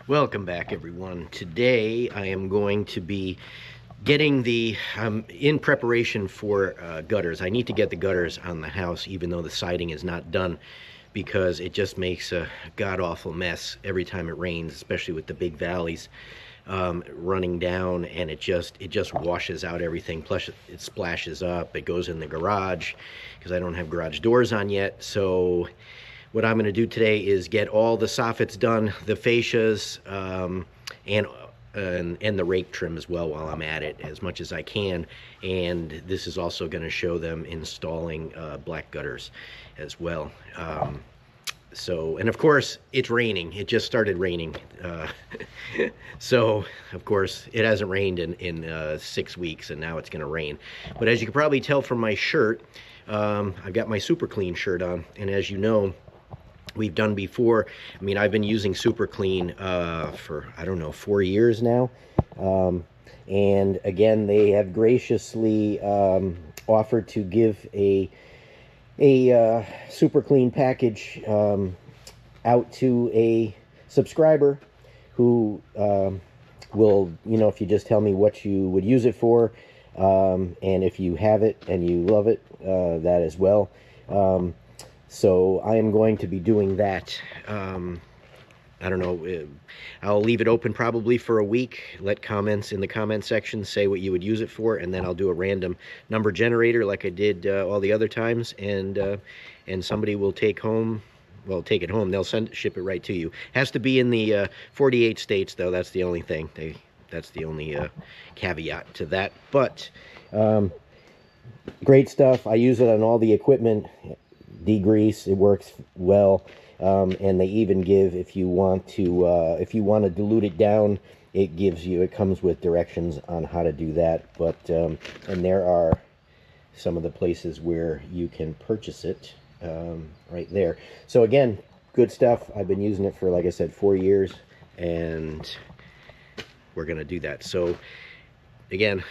Welcome back, everyone. Today I am going to be getting in preparation for gutters. I need to get the gutters on the house even though the siding is not done, because it just makes a god-awful mess every time it rains, especially with the big valleys running down, and it just washes out everything. Plus it splashes up, it goes in the garage because I don't have garage doors on yet. So what I'm going to do today is get all the soffits done, the fascias, and the rake trim as well while I'm at it, as much as I can. And this is also going to show them installing black gutters as well. And of course it's raining. It just started raining. So of course it hasn't rained in 6 weeks, and now it's going to rain. But as you can probably tell from my shirt, I've got my Super Clean shirt on, and as you know, we've done before. I mean, I've been using Super Clean for, I don't know, 4 years now. And again, they have graciously offered to give a Super Clean package out to a subscriber who will, if you just tell me what you would use it for, and if you have it and you love it, that as well. So I am going to be doing that. I don't know, I'll leave it open probably for a week. Let comments in the comment section say what you would use it for, and then I'll do a random number generator like I did all the other times, and somebody will take it home. They'll ship it right to you. Has to be in the 48 states, though. That's the only thing. That's the only caveat to that. But great stuff. I use it on all the equipment. Degrease, it works well, and they even give, if you want to dilute it down, it comes with directions on how to do that. But and there are some of the places where you can purchase it right there. So again, good stuff. I've been using it for, like I said, 4 years, and we're gonna do that. So again,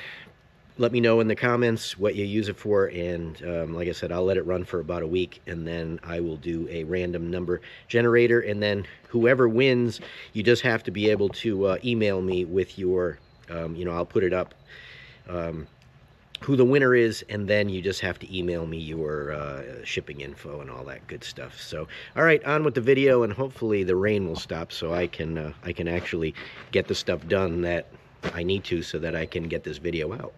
let me know in the comments what you use it for, and like I said, I'll let it run for about a week, and then I will do a random number generator, and then whoever wins, you just have to be able to email me with your, I'll put it up, who the winner is, and then you just have to email me your shipping info and all that good stuff. So, all right, on with the video, and hopefully the rain will stop so I can actually get the stuff done that I need to, so that I can get this video out.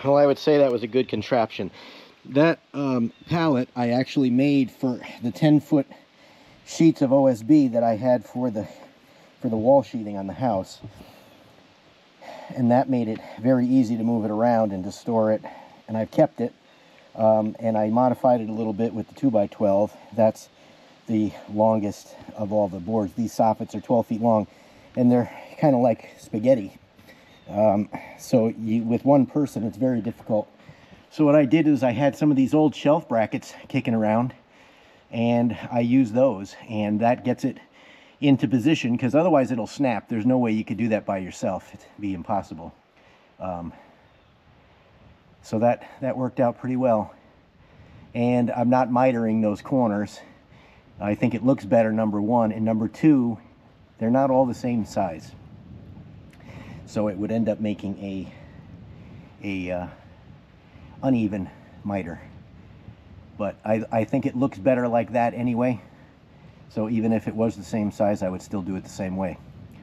Well, I would say that was a good contraption. That pallet I actually made for the 10-foot sheets of OSB that I had for the wall sheathing on the house. And that made it very easy to move it around and to store it. And I've kept it. And I modified it a little bit with the 2x12. That's the longest of all the boards. These soffits are 12 feet long, and they're kind of like spaghetti. So with one person, it's very difficult. So what I did is I had some of these old shelf brackets kicking around, and I use those, and that gets it into position, because otherwise it'll snap. There's no way you could do that by yourself. It'd be impossible. So that worked out pretty well. And I'm not mitering those corners. I think it looks better, number one, and number two, they're not all the same size. So it would end up making a uneven miter. But I think it looks better like that anyway. So even if it was the same size, I would still do it the same way.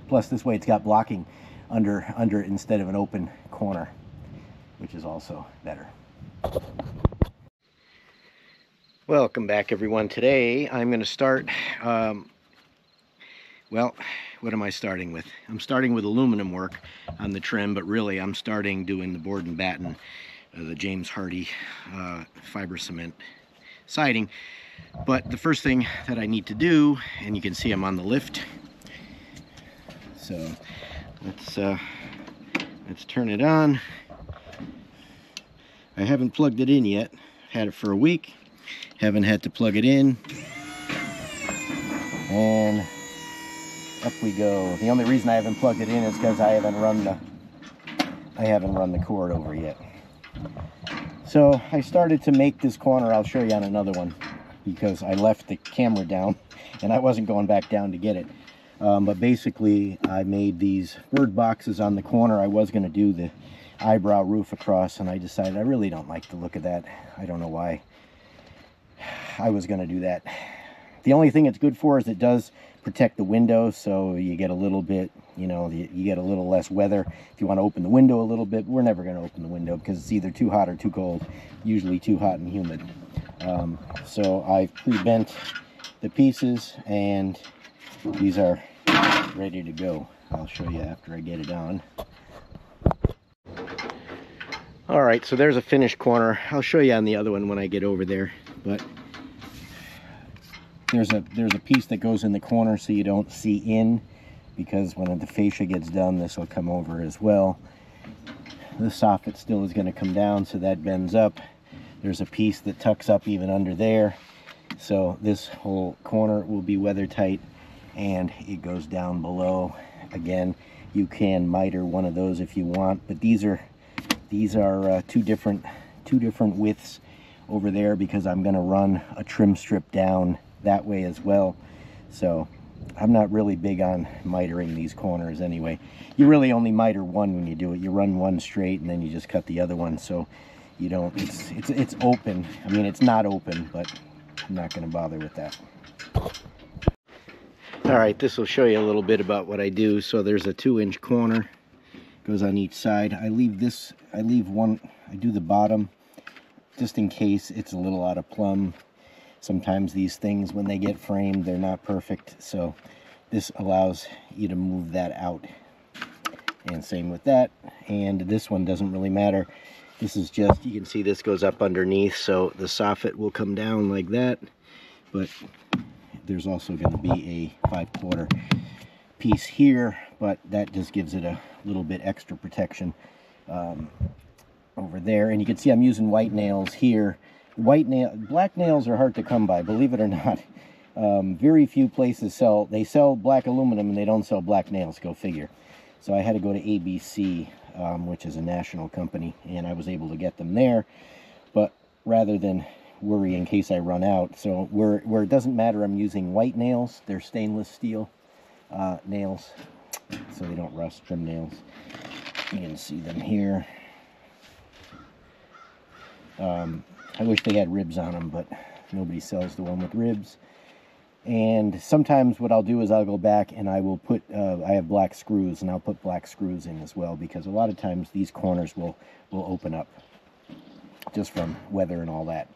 Plus, this way it's got blocking under it instead of an open corner, which is also better. Welcome back, everyone. Today I'm going to start, well, what am I starting with? I'm starting with aluminum work on the trim, but really I'm starting doing the board and batten, the James Hardie fiber cement siding. But the first thing that I need to do, and you can see I'm on the lift, so let's turn it on. I haven't plugged it in yet. Had it for a week. Haven't had to plug it in. And up we go. The only reason I haven't plugged it in is because I haven't run the cord over yet. So I started to make this corner. I'll show you on another one, because I left the camera down and I wasn't going back down to get it. But basically I made these bird boxes on the corner. I was going to do the eyebrow roof across, and I decided I really don't like the look of that. I don't know why I was going to do that. The only thing it's good for is it does protect the windows, so you get a little bit, you know, you get a little less weather. If you want to open the window a little bit, we're never going to open the window because it's either too hot or too cold, usually too hot and humid. So I've pre-bent the pieces, and these are ready to go. I'll show you after I get it on. All right, so there's a finished corner. I'll show you on the other one when I get over there. But there's a piece that goes in the corner so you don't see in, because when the fascia gets done, this will come over as well. The soffit still is going to come down, so that bends up. There's a piece that tucks up even under there, so this whole corner will be weather tight, and it goes down below. Again, you can miter one of those if you want, but these are two different widths over there, because I'm going to run a trim strip down that way as well. So I'm not really big on mitering these corners anyway. You really only miter one when you do it. You run one straight and then you just cut the other one, so you don't, it's open. I mean, it's not open, but I'm not going to bother with that. All right, this will show you a little bit about what I do. So there's a 2-inch corner, goes on each side. I leave one, I do the bottom just in case it's a little out of plumb. Sometimes these things, when they get framed, they're not perfect, so this allows you to move that out. And same with that. And this one doesn't really matter. This is just, you can see this goes up underneath, so the soffit will come down like that, but there's also going to be a 5/4 piece here, but that just gives it a little bit extra protection over there. And you can see I'm using white nails here. Black nails are hard to come by, believe it or not. Very few places sell black aluminum, and they don't sell black nails, go figure. So I had to go to ABC, which is a national company, and I was able to get them there. But rather than worry in case I run out, so where it doesn't matter, I'm using white nails. They're stainless steel nails, so they don't rust, trim nails. You can see them here. I wish they had ribs on them, but nobody sells the one with ribs. And sometimes what I'll do is I'll go back and I will put, I have black screws, and I'll put black screws in as well, because a lot of times these corners will open up just from weather and all that.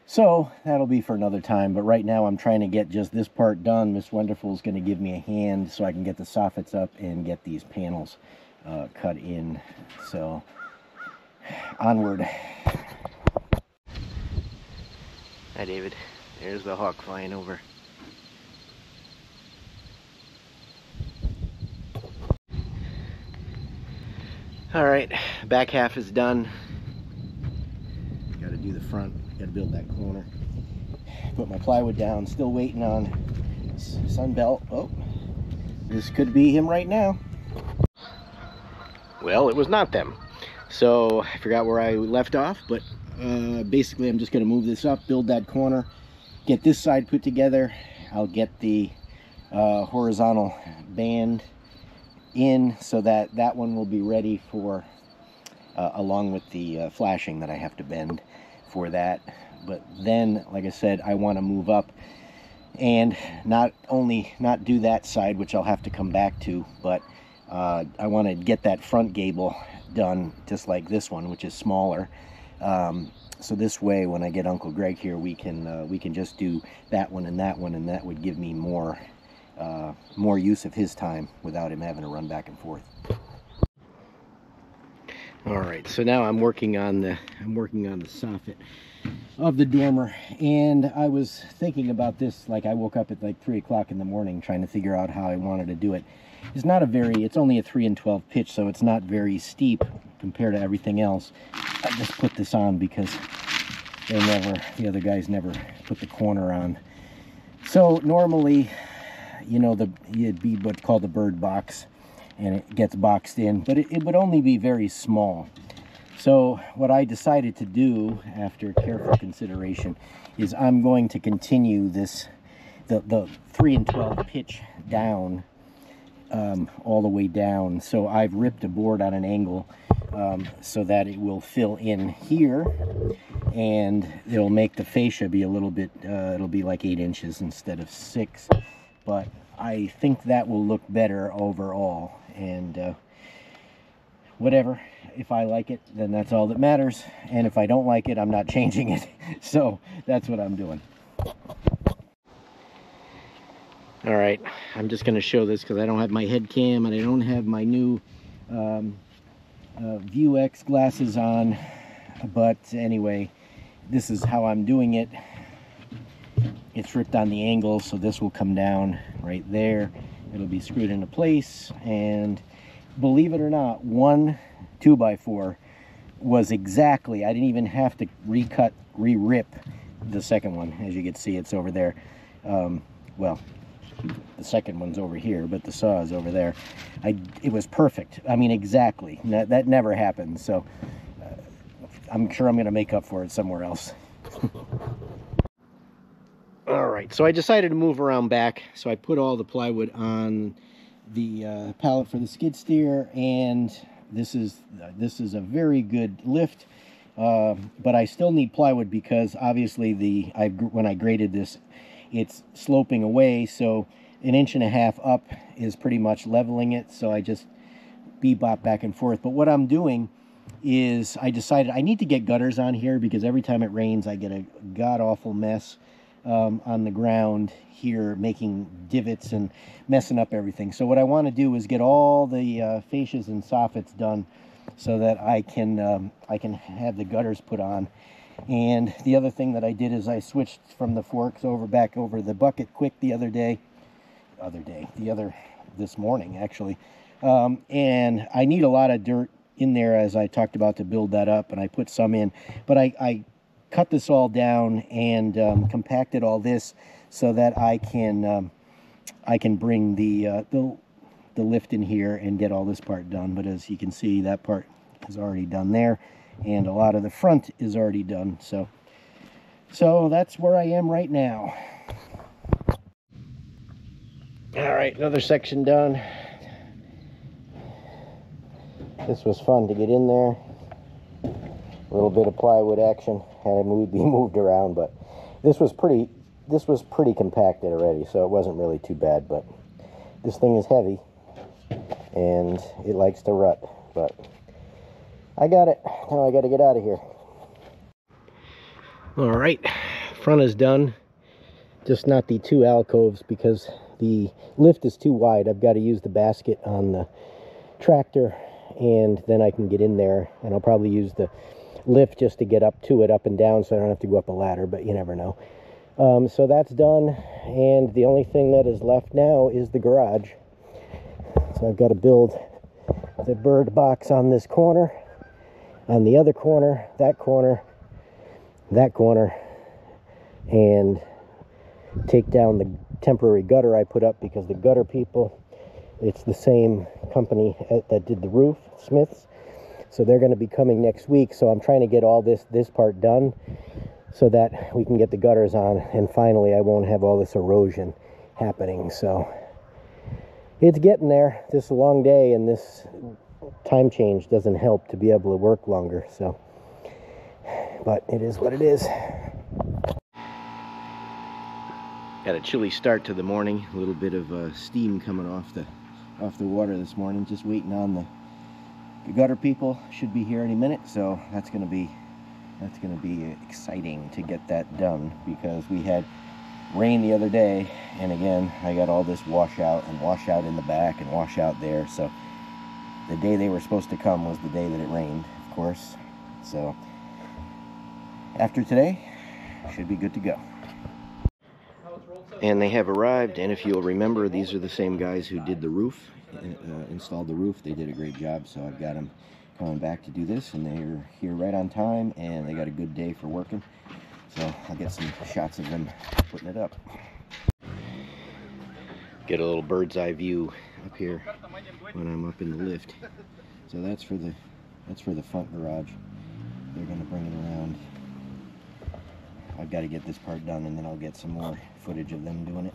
So that'll be for another time, but right now I'm trying to get just this part done. Miss Wonderful is going to give me a hand so I can get the soffits up and get these panels cut in. So onward. Hi, David. There's the hawk flying over. All right, back half is done. Got to do the front. Got to build that corner. Put my plywood down. Still waiting on Sunbelt. Oh, this could be him right now. Well, it was not them. So I forgot where I left off, but basically I'm just going to move this up, build that corner, get this side put together. I'll get the horizontal band in so that that one will be ready for along with the flashing that I have to bend for that. But then, like I said, I want to move up and not do that side, which I'll have to come back to, but I want to get that front gable done just like this one, which is smaller. So this way, when I get Uncle Greg here, we can just do that one, and that would give me more use of his time without him having to run back and forth. All right, so now I'm working on the soffit of the dormer, and I was thinking about this. Like, I woke up at like 3 o'clock in the morning trying to figure out how I wanted to do it. It's only a 3 and 12 pitch, so it's not very steep compared to everything else. I just put this on because the other guys never put the corner on. So normally, you know, it'd be what's called the bird box, and it gets boxed in, but it would only be very small. So what I decided to do after careful consideration is I'm going to continue the 3 and 12 pitch down, all the way down. So I've ripped a board on an angle so that it will fill in here, and it'll make the fascia be a little bit, it'll be like 8 inches instead of 6, but I think that will look better overall. And whatever, if I like it, then that's all that matters, and if I don't like it, I'm not changing it. So that's what I'm doing. All right, I'm just going to show this because I don't have my head cam and I don't have my new View X glasses on, but anyway, this is how I'm doing it. It's ripped on the angle, so this will come down right there. It'll be screwed into place, and believe it or not, one 2x4 was exactly, I didn't even have to re-rip the second one. As you can see, it's over there. Well, the second one's over here, but the saw is over there. It was perfect. I mean, exactly. That never happened, so I'm sure I'm going to make up for it somewhere else. All right, so I decided to move around back, so I put all the plywood on the pallet for the skid steer, and this is a very good lift, but I still need plywood because obviously when I graded this, it's sloping away, so 1.5 inches up is pretty much leveling it, so I just bebop back and forth. But what I'm doing is I decided I need to get gutters on here because every time it rains I get a god-awful mess on the ground here, making divots and messing up everything. So what I want to do is get all the fascias and soffits done so that I can have the gutters put on. And the other thing that I did is I switched from the forks back over the bucket quick this morning actually. And I need a lot of dirt in there, as I talked about, to build that up, and I put some in, but I cut this all down and compacted all this so that I can bring the lift in here and get all this part done. But as you can see, that part is already done there, and a lot of the front is already done. So that's where I am right now. All right, another section done. This was fun to get in there. A little bit of plywood action, had to be moved around, but this this was pretty compacted already, so it wasn't really too bad, but this thing is heavy and it likes to rut, but I got it. Now I got to get out of here. All right, front is done. Just not the two alcoves because the lift is too wide. I've got to use the basket on the tractor, and then I can get in there, and I'll probably use the lift just to get up to it, up and down, so I don't have to go up a ladder, but you never know. So that's done, and the only thing that is left now is the garage. So I've got to build the bird box on this corner, on the other corner, that corner, and take down the temporary gutter I put up, because the gutter people, it's the same company that did the roof, Smiths, so they're going to be coming next week. So I'm trying to get all this part done so that we can get the gutters on, and finally I won't have all this erosion happening. So it's getting there. This is a long day, and this time change doesn't help to be able to work longer, so, but it is what it is. Got a chilly start to the morning. A little bit of steam coming off the water this morning. Just waiting on the gutter people. Should be here any minute, so that's gonna be exciting to get that done, because we had rain the other day, and again I got all this washout in the back and washout there. So the day they were supposed to come was the day that it rained, of course. So after today, should be good to go. And they have arrived, and if you'll remember, these are the same guys who did the roof, installed the roof. They did a great job, so I've got them coming back to do this, and they're here right on time, and they got a good day for working. So I'll get some shots of them putting it up. Get a little bird's eye view up here when I'm up in the lift. So that's for the front garage. They're gonna bring it around. I've got to get this part done, and then I'll get some more footage of them doing it.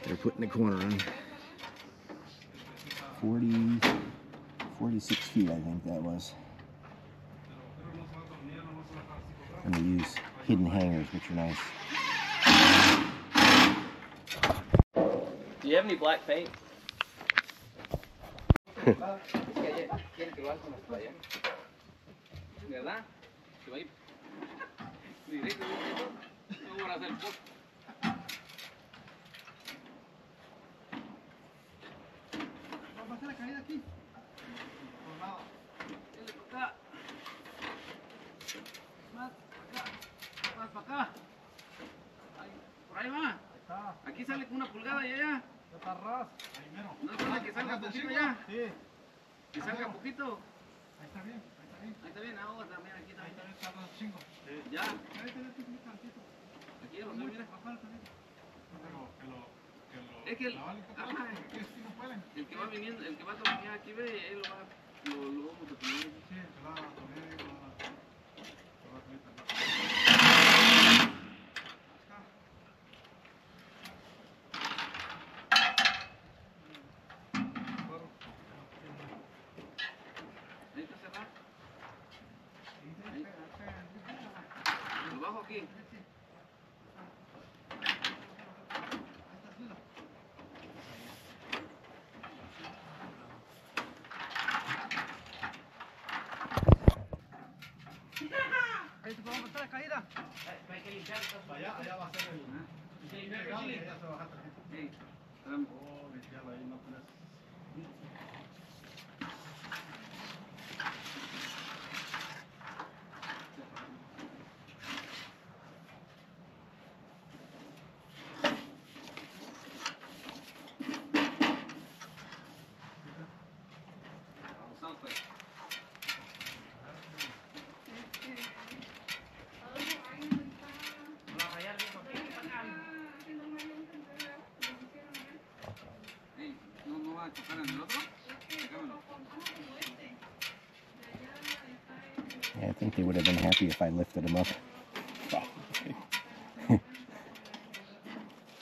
They're putting the corner on. 46 feet, I think that was. And they use hidden hangers, which are nice. Do you have any black paint? ¿Quieren que lo hagan con las playas? ¿Verdad? Se va a ir directo, no van a hacer post. Vamos a hacer la caída aquí. Por lado. Dale para acá. Más para acá. Más para acá. Ahí, por ahí va. Ahí está. Aquí sale con 1 pulgada y allá. Ya está ras. Ahí mero. No sale que salga poquito ya. Sí. Que salga poquito. Ahí está bien, ahí está bien. Ahí está bien, ahora también aquí Ahí también. está bien, está los 5. Ya. Ahí está bien, tantito. Aquí ya lo sé, mira. Afuera también. Es que el, la valen con ajá, porque es que no pueden. el que va viniendo, el que va a tomar aquí ve, él lo vamos a poner. Sí, se va a poner, se va a poner también. Ahí está cerrado. Ahí. Lo bajo aquí. Ahí te podemos hacer la caída. Hay que limpiar esto. Allá va a ser el. Hay que limpiar el chile. Ya se va a bajar también. Sí. Vamos. Oh, limpiarlo ahí, no pones. Vamos pues. No va a chocar en el otro. Yeah, I think they would have been happy if I lifted him up.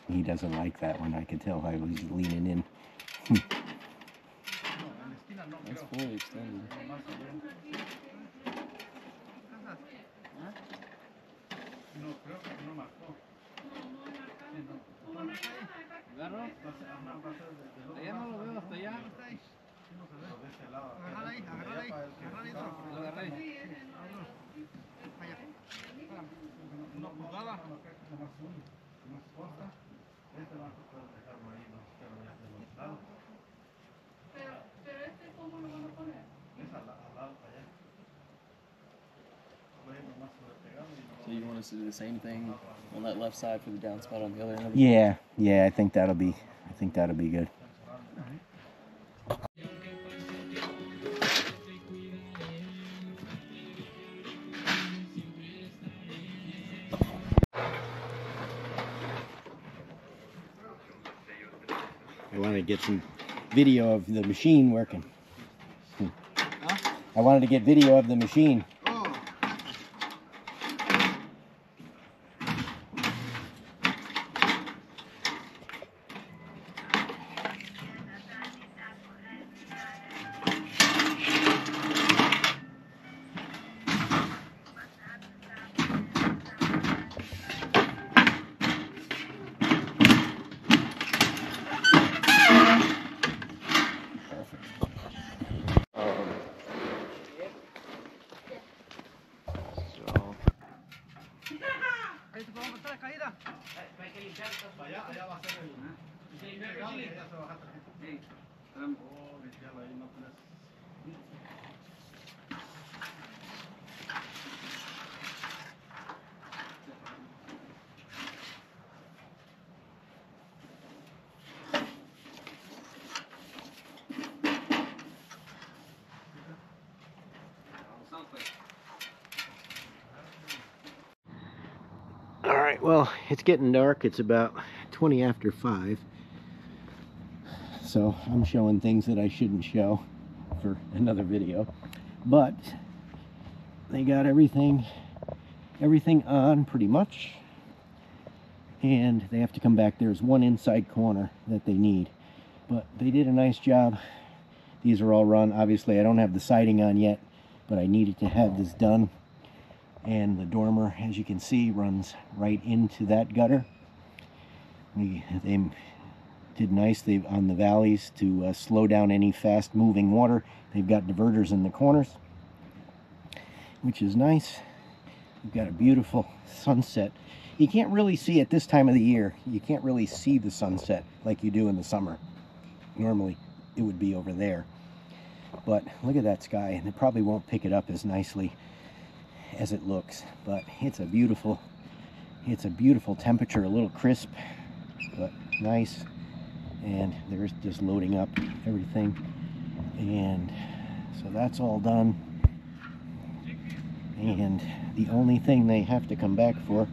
He doesn't like that one. I could tell I was leaning in. That's fully extended. No, creo que no marcó. Agarro. Allá no lo veo hasta allá. Agarrala ahí, agarrala ahí, agarrala ahí. Lo agarré. Una pulgada. Más corta. Este va a dejarlo ahí, no, pero ya de los lados. Pero este, ¿cómo lo van a poner? Es al lado para allá. Bueno, más sobrepegado y no. So you want us to do the same thing on that left side for the downspout on the other end? Yeah, I think that'll be good. I wanted to get some video of the machine working. I wanted to get video of the machine. Ahí te podemos hacer la caída. Hay que limpiar esto. Allá va a ser el. Hay que limpiar el Ya chile. se va a bajar también. Sí. Vamos. Oh, limpiarlo ahí, no pones. Vamos pues. All right, well, it's getting dark. It's about 20 after 5. So I'm showing things that I shouldn't show for another video. But they got everything on pretty much. And they have to come back. There's one inside corner that they need. But they did a nice job. These are all run. Obviously, I don't have the siding on yet, but I needed to have this done. And the dormer, as you can see, runs right into that gutter. They did nice. They've on the valleys to slow down any fast moving water. They've got diverters in the corners, which is nice. You've got a beautiful sunset. You can't really see at this time of the year. You can't really see the sunset like you do in the summer. Normally it would be over there. But look at that sky, and it probably won't pick it up as nicely as it looks. But it's a beautiful temperature, a little crisp, but nice. And they're just loading up everything. And so that's all done. And the only thing they have to come back for,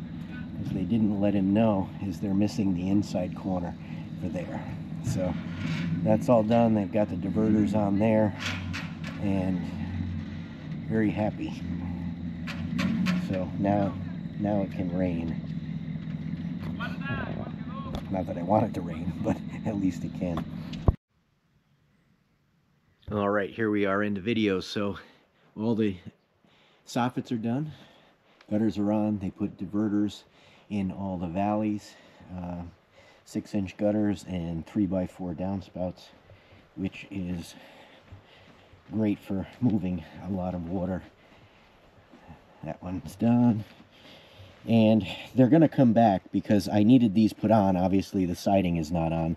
because they didn't let him know, is they're missing the inside corner for there. So that's all done. They've got the diverters on there, and very happy. So now it can rain. Not that I want it to rain, but at least it can. All right, here we are in the video. So all the soffits are done, gutters are on. They put diverters in all the valleys, 6-inch gutters and 3x4 downspouts, which is great for moving a lot of water. That one's done, and they're going to come back because I needed these put on. Obviously the siding is not on,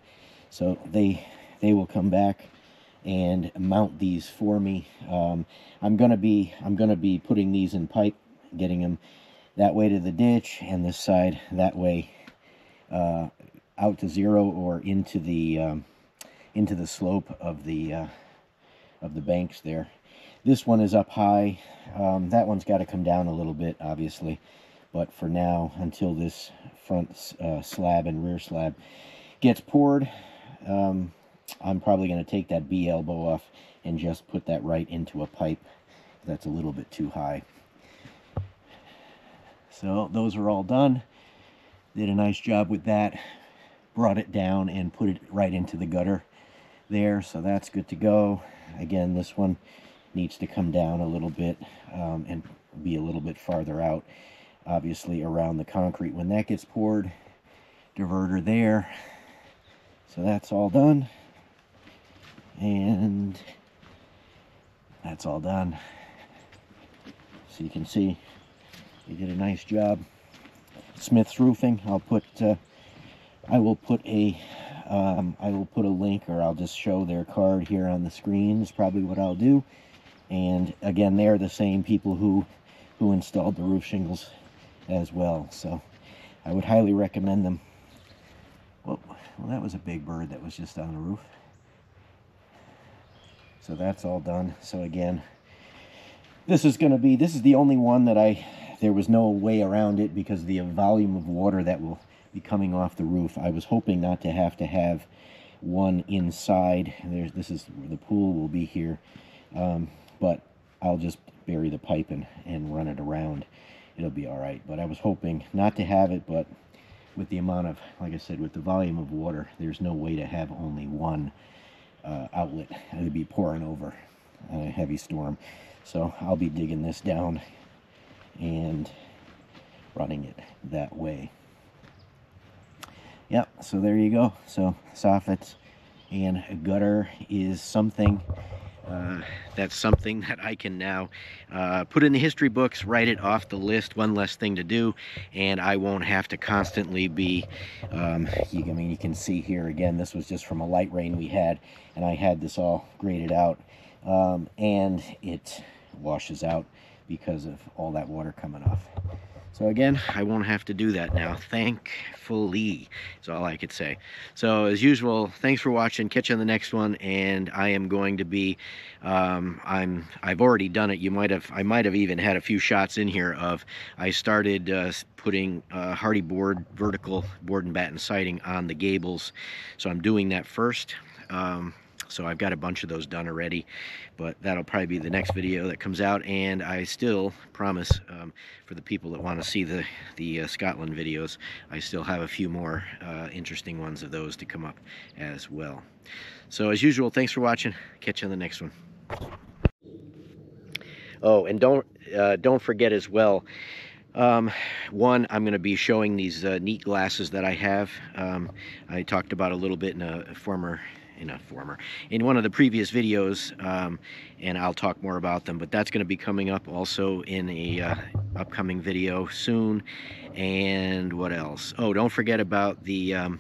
so they will come back and mount these for me. I'm gonna be putting these in pipe, getting them that way to the ditch, and this side that way out to zero or into the slope of the banks there. This one is up high. That one's got to come down a little bit, obviously, but for now, until this front slab and rear slab gets poured, I'm probably going to take that B elbow off and just put that right into a pipe. That's a little bit too high. So those are all done. Did a nice job with that. Brought it down and put it right into the gutter there. So that's good to go. Again, this one needs to come down a little bit and be a little bit farther out, obviously around the concrete when that gets poured. Diverter there. So that's all done. And that's all done. So you can see they did a nice job. Smith's Roofing. I will put a link, or I'll just show their card here on the screen. Is probably what I'll do. And again, they're the same people who installed the roof shingles as well. So I would highly recommend them. Well, that was a big bird that was just on the roof. So that's all done. So again, this is the only one that there was no way around it because of the volume of water that will be coming off the roof. I was hoping not to have one inside. This is where the pool will be here. But I'll just bury the pipe and run it around. It'll be all right. But I was hoping not to have it, but with the amount of, like I said, with the volume of water, there's no way to have only one outlet. It would be pouring over on a heavy storm. So I'll be digging this down and running it that way. Yep, so there you go. So soffits and a gutter is something that's something that I can now put in the history books, write it off the list, one less thing to do, and I won't have to constantly be, you can see here again, this was just from a light rain we had, and I had this all graded out, and it washes out because of all that water coming off. So again, I won't have to do that now, thankfully, is all I could say. So as usual, thanks for watching. Catch you on the next one, and I am going to be, I've already done it. I might have even had a few shots in here of, I started putting Hardie board, vertical board and batten siding on the gables. So I'm doing that first. So I've got a bunch of those done already, but that'll probably be the next video that comes out. And I still promise, for the people that want to see the Scotland videos, I still have a few more interesting ones of those to come up as well. So as usual, thanks for watching. Catch you on the next one. Oh, and don't forget as well, One, I'm going to be showing these neat glasses that I have. I talked about a little bit in in one of the previous videos, and I'll talk more about them. But that's going to be coming up also in a upcoming video soon. And what else? Oh, don't forget about the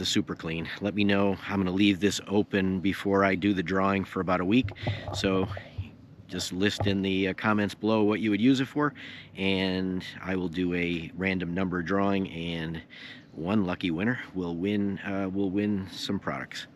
super clean. Let me know. I'm going to leave this open before I do the drawing for about a week, so just list in the comments below what you would use it for, and I will do a random number drawing, and one lucky winner will win some products.